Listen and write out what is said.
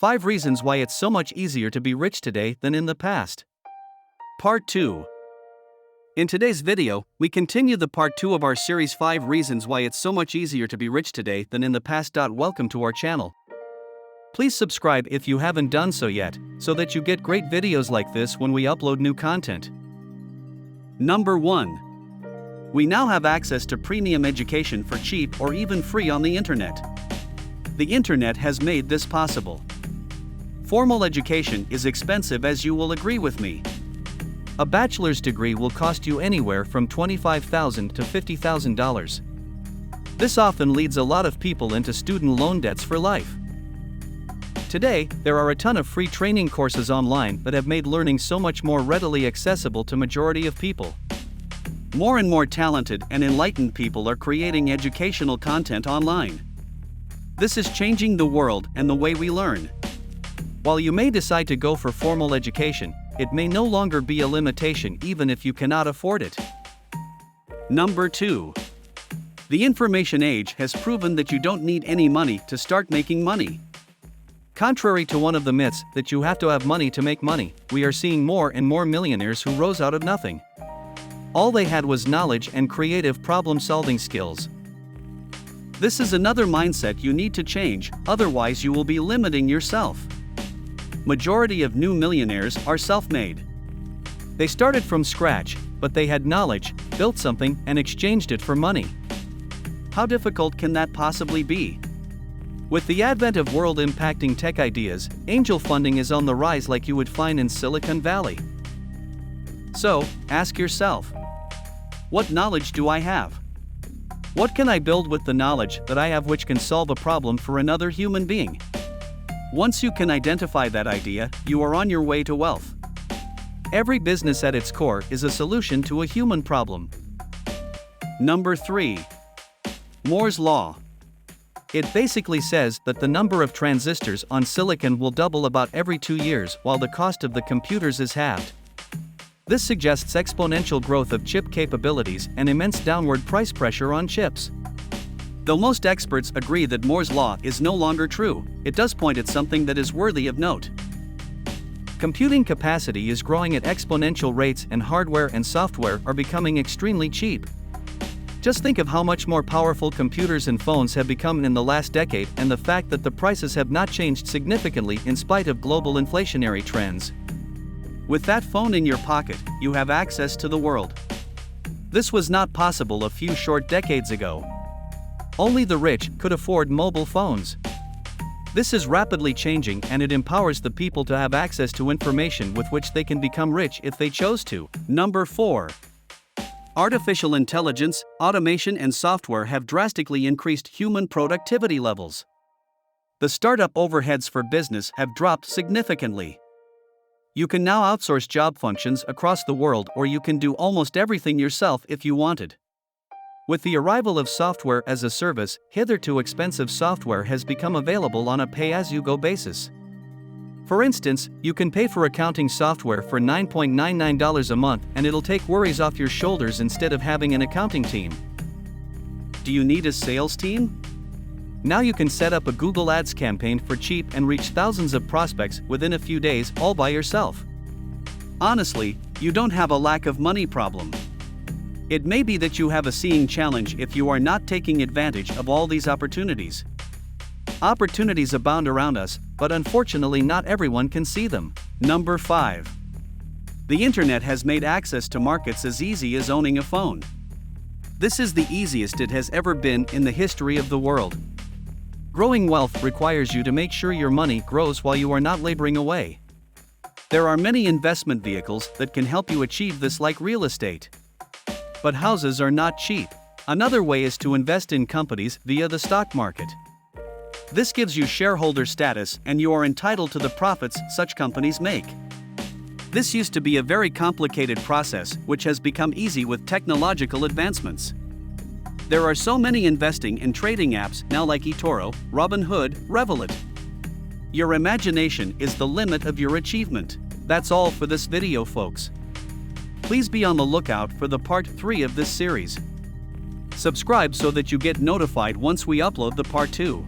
5 reasons why it's so much easier to be rich today than in the past. Part 2. In today's video, we continue the part 2 of our series 5 reasons why it's so much easier to be rich today than in the past. Welcome to our channel. Please subscribe if you haven't done so yet, so that you get great videos like this when we upload new content. Number 1. We now have access to premium education for cheap or even free on the internet. The internet has made this possible. Formal education is expensive, as you will agree with me. A bachelor's degree will cost you anywhere from $25,000 to $50,000. This often leads a lot of people into student loan debts for life. Today, there are a ton of free training courses online that have made learning so much more readily accessible to majority of people. More and more talented and enlightened people are creating educational content online. This is changing the world and the way we learn. While you may decide to go for formal education, it may no longer be a limitation even if you cannot afford it. Number 2. The information age has proven that you don't need any money to start making money. Contrary to one of the myths that you have to have money to make money, we are seeing more and more millionaires who rose out of nothing. All they had was knowledge and creative problem-solving skills. This is another mindset you need to change, otherwise you will be limiting yourself. Majority of new millionaires are self-made. They started from scratch, but they had knowledge, built something, and exchanged it for money. How difficult can that possibly be? With the advent of world-impacting tech ideas, angel funding is on the rise like you would find in Silicon Valley. So, ask yourself, what knowledge do I have? What can I build with the knowledge that I have which can solve a problem for another human being? Once you can identify that idea, you are on your way to wealth. Every business at its core is a solution to a human problem. Number 3. Moore's Law. It basically says that the number of transistors on silicon will double about every 2 years while the cost of the computers is halved. This suggests exponential growth of chip capabilities and immense downward price pressure on chips. Though most experts agree that Moore's Law is no longer true, it does point at something that is worthy of note. Computing capacity is growing at exponential rates and hardware and software are becoming extremely cheap. Just think of how much more powerful computers and phones have become in the last decade and the fact that the prices have not changed significantly in spite of global inflationary trends. With that phone in your pocket, you have access to the world. This was not possible a few short decades ago. Only the rich could afford mobile phones. This is rapidly changing and it empowers the people to have access to information with which they can become rich if they chose to. Number 4. Artificial intelligence, automation and software have drastically increased human productivity levels. The startup overheads for business have dropped significantly. You can now outsource job functions across the world, or you can do almost everything yourself if you wanted. With the arrival of software as a service, hitherto expensive software has become available on a pay-as-you-go basis. For instance, you can pay for accounting software for $9.99 a month and it'll take worries off your shoulders instead of having an accounting team. Do you need a sales team? Now you can set up a Google Ads campaign for cheap and reach thousands of prospects within a few days all by yourself. Honestly, you don't have a lack of money problem. It may be that you have a seeing challenge if you are not taking advantage of all these opportunities. Opportunities abound around us, but unfortunately not everyone can see them. Number 5. The internet has made access to markets as easy as owning a phone. This is the easiest it has ever been in the history of the world. Growing wealth requires you to make sure your money grows while you are not laboring away. There are many investment vehicles that can help you achieve this, like real estate. But houses are not cheap. Another way is to invest in companies via the stock market. This gives you shareholder status and you are entitled to the profits such companies make. This used to be a very complicated process, which has become easy with technological advancements. There are so many investing and trading apps now, like eToro, Robinhood, Revolut. Your imagination is the limit of your achievement. That's all for this video, folks. Please be on the lookout for the part 3 of this series. Subscribe so that you get notified once we upload the part 2.